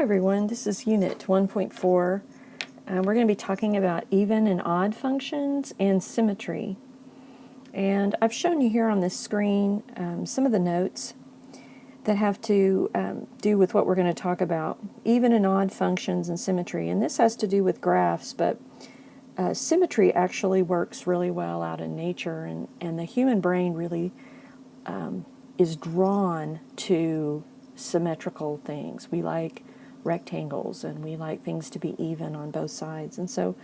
everyone, this is Unit 1.4. We're going to be talking about even and odd functions and symmetry. And I've shown you here on this screen some of the notes that have to do with what we're going to talk about, even and odd functions and symmetry. And this has to do with graphs, but symmetry actually works really well out in nature, and the human brain really is drawn to symmetrical things. We like rectangles and we like things to be even on both sides. And so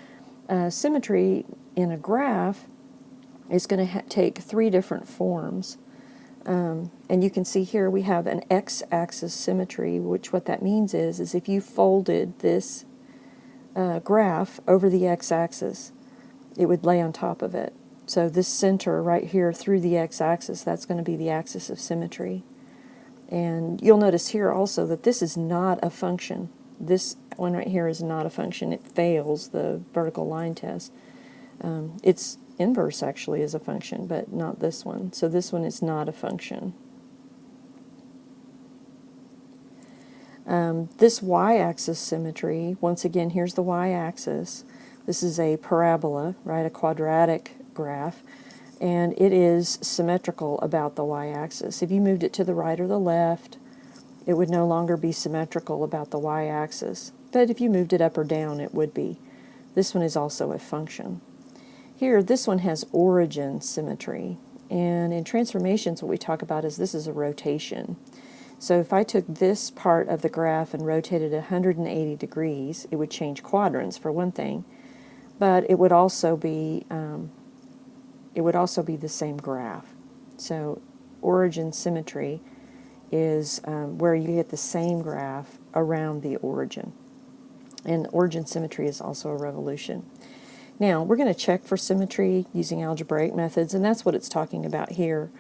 symmetry in a graph is going to take three different forms. And you can see here we have an x-axis symmetry, which what that means is if you folded this graph over the x-axis, it would lay on top of it. So this center right here through the x-axis, that's going to be the axis of symmetry. And you'll notice here also that this is not a function. This one right here is not a function. It fails the vertical line test. Its inverse actually is a function, but not this one. So this one is not a function. This y-axis symmetry, once again, here's the y-axis. This is a parabola, right, a quadratic graph, and it is symmetrical about the y-axis. If you moved it to the right or the left, it would no longer be symmetrical about the y-axis. But if you moved it up or down, it would be. This one is also a function. Here, this one has origin symmetry, and in transformations what we talk about is this is a rotation. So if I took this part of the graph and rotated 180 degrees, it would change quadrants for one thing, but it would also be the same graph. So origin symmetry is where you get the same graph around the origin. And origin symmetry is also a revolution. Now, we're going to check for symmetry using algebraic methods, and that's what it's talking about here.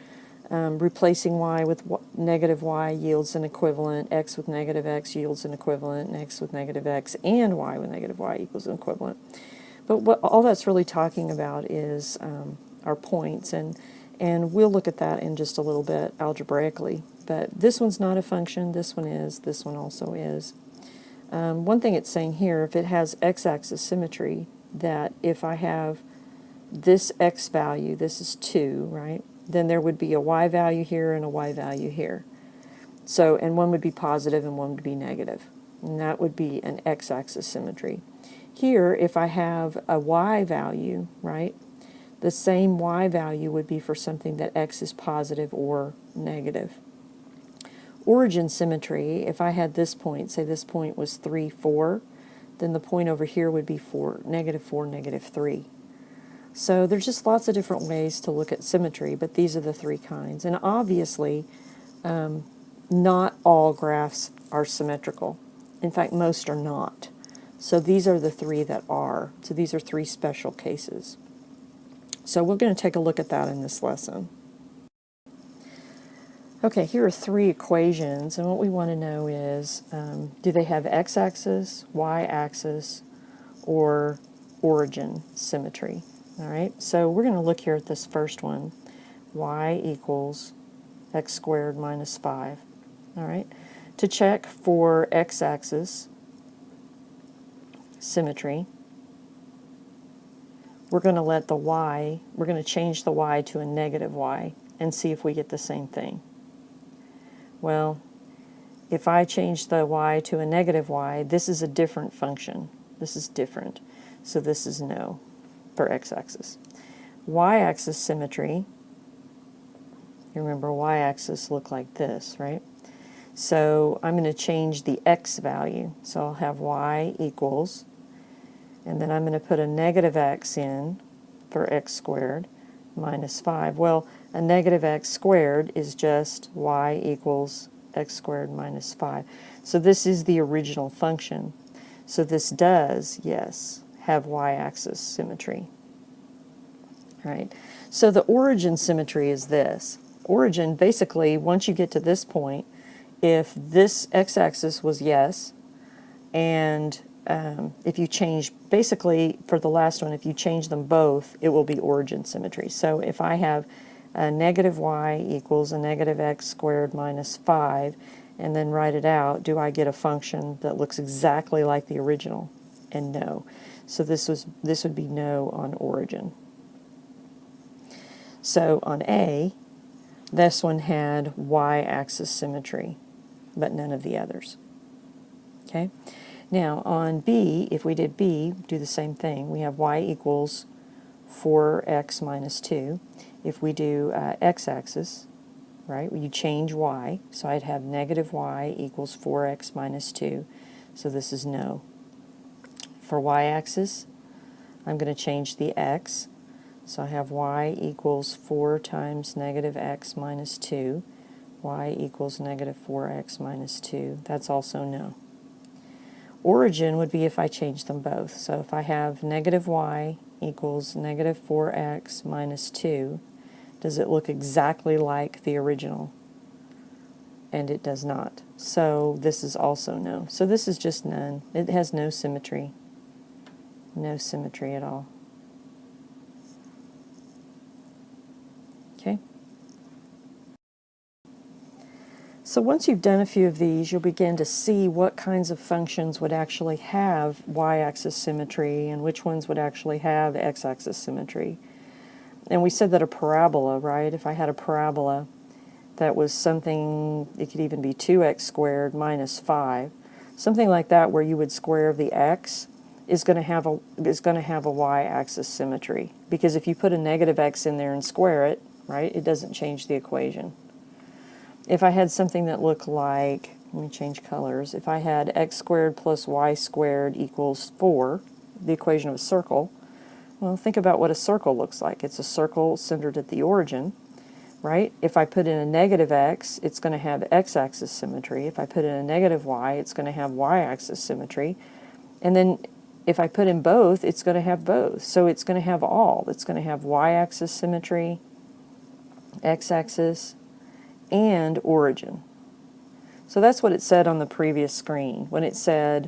Replacing y with negative y yields an equivalent, x with negative x yields an equivalent, and x with negative x and y with negative y equals an equivalent. But what all that's really talking about is our points, and we'll look at that in just a little bit algebraically. But this one's not a function, this one is, this one also is. One thing it's saying here, if it has x-axis symmetry, that if I have this x value, this is 2, right? Then there would be a y value here and a y value here. So, and one would be positive and one would be negative. And that would be an x-axis symmetry. Here, if I have a y value, right, the same y value would be for something that x is positive or negative. Origin symmetry, if I had this point, say this point was 3, 4, then the point over here would be 4, negative 3. So there's just lots of different ways to look at symmetry, but these are the three kinds. And obviously, not all graphs are symmetrical. In fact, most are not. So these are the three that are. So these are three special cases. So we're going to take a look at that in this lesson. Okay, here are three equations, and what we want to know is, do they have x-axis, y-axis, or origin symmetry? All right, so we're going to look here at this first one, y equals x squared minus 5. All right, to check for x-axis symmetry, we're going to let the y, we're going to change the y to a negative y and see if we get the same thing. Well, if I change the y to a negative y, this is a different function. This is different. So this is no for x-axis. Y-axis symmetry, you remember y-axis look like this, right? So I'm going to change the x value. So I'll have y equals, and then I'm going to put a negative x in for x squared minus 5. Well, a negative x squared is just y equals x squared minus 5. So this is the original function. So this does, yes, have y-axis symmetry. All right. So the origin symmetry is this. Origin, basically, once you get to this point, if this x-axis was yes, and if you change, basically, for the last one, if you change them both, it will be origin symmetry. So if I have a negative y equals a negative x squared minus 5, and then write it out, do I get a function that looks exactly like the original? And no. So this would be no on origin. So on A, this one had y-axis symmetry, but none of the others. Okay? Now on B, if we did B, do the same thing. We have y equals 4x minus 2. If we do x-axis, right, you change y, so I'd have negative y equals 4x minus 2. So this is no. For y-axis, I'm going to change the x. So I have y equals 4 times negative x minus 2. Y equals negative 4x minus 2. That's also no. Origin would be if I change them both. So if I have negative y equals negative 4x minus 2, does it look exactly like the original? And it does not. So this is also no. So this is just none. It has no symmetry. No symmetry at all. Okay? So once you've done a few of these, you'll begin to see what kinds of functions would actually have y-axis symmetry and which ones would actually have x-axis symmetry. And we said that a parabola, right? If I had a parabola that was something, it could even be 2x squared minus 5, something like that where you would square the x is going to have a y-axis symmetry. Because if you put a negative x in there and square it, right, it doesn't change the equation. If I had something that looked like, let me change colors, if I had x squared plus y squared equals 4, the equation of a circle, well, think about what a circle looks like. It's a circle centered at the origin, right? If I put in a negative x, it's going to have x-axis symmetry. If I put in a negative y, it's going to have y-axis symmetry. And then if I put in both, it's going to have both. So it's going to have all. It's going to have y-axis symmetry, x-axis, and origin. So that's what it said on the previous screen. When it said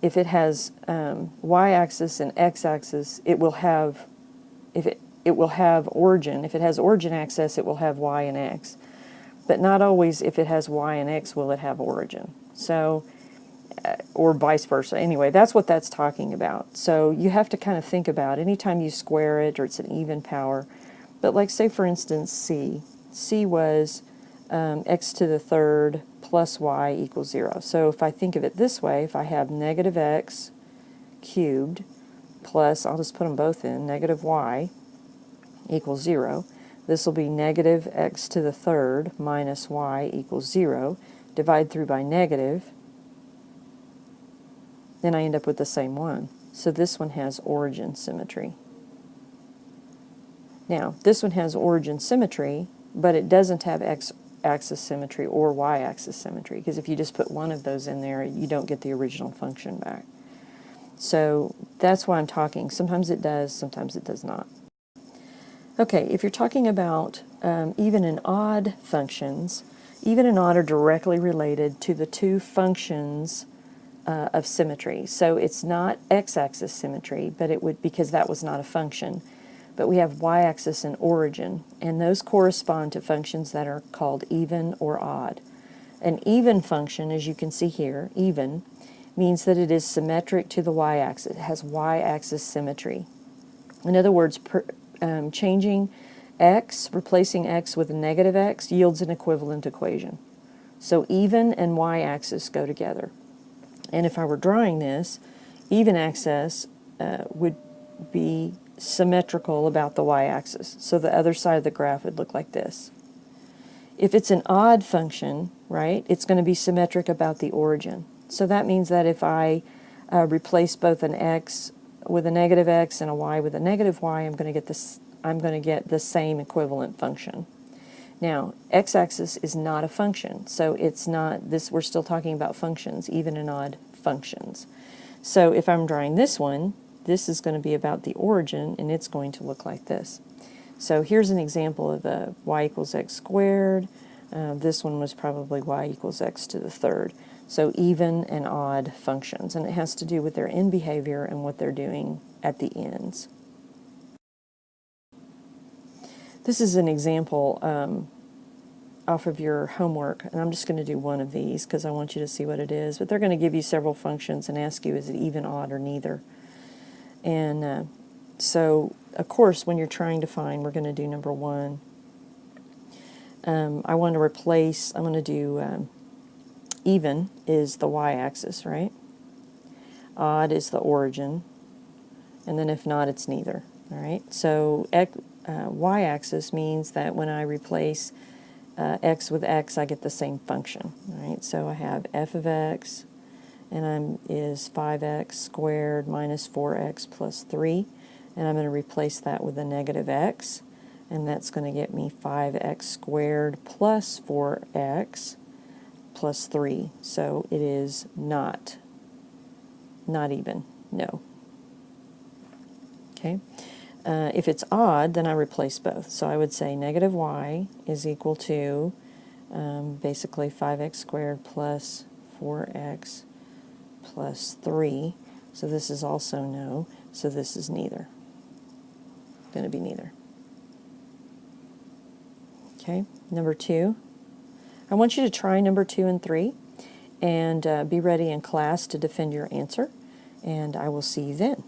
if it has y-axis and x-axis, it will have, it will have origin. If it has origin axis, it will have y and x. But not always if it has y and x will it have origin. So, or vice versa. Anyway, that's what that's talking about. So you have to kind of think about anytime you square it or it's an even power. But like say for instance C. C was x to the third plus y equals 0. So if I think of it this way, if I have negative x cubed plus, I'll just put them both in, negative y equals 0. This will be negative x to the third minus y equals 0. Divide through by negative, then I end up with the same one. So this one has origin symmetry. Now, this one has origin symmetry, but it doesn't have x-axis symmetry or y-axis symmetry, because if you just put one of those in there, you don't get the original function back. So that's why I'm talking. Sometimes it does, sometimes it does not. Okay, if you're talking about even and odd functions, even and odd are directly related to the two functions of symmetry. So it's not x-axis symmetry, but it would, because that was not a function. But we have y-axis and origin, and those correspond to functions that are called even or odd. An even function, as you can see here, even, means that it is symmetric to the y-axis. It has y-axis symmetry. In other words, changing x, replacing x with a negative x, yields an equivalent equation. So even and y-axis go together. And if I were drawing this, even axis would be symmetrical about the y-axis. So the other side of the graph would look like this. If it's an odd function, right, it's going to be symmetric about the origin. So that means that if I replace both an x with a negative x and a y with a negative y, I'm going to get the same equivalent function. Now, x-axis is not a function, so it's not this. We're still talking about functions, even and odd functions. So if I'm drawing this one, this is going to be about the origin, and it's going to look like this. So here's an example of a y equals x squared. This one was probably y equals x to the third. So even and odd functions, and it has to do with their end behavior and what they're doing at the ends. This is an example off of your homework, and I'm just going to do one of these because I want you to see what it is, but they're going to give you several functions and ask you, is it even, odd, or neither? And so, of course, when you're trying to find, we're going to do number one. I want to replace, I'm going to do even is the y-axis, right? Odd is the origin, and then if not, it's neither. All right, so y-axis means that when I replace x with x, I get the same function. All right, so I have f of x, and is 5x squared minus 4x plus 3, and I'm going to replace that with a negative x, and that's going to get me 5x squared plus 4x plus 3. So it is not even, no. Okay. If it's odd, then I replace both. So I would say negative y is equal to basically 5x squared plus 4x plus 3. So this is also no. So this is neither. Going to be neither. Okay. Number 2. I want you to try number 2 and 3 and be ready in class to defend your answer. And I will see you then.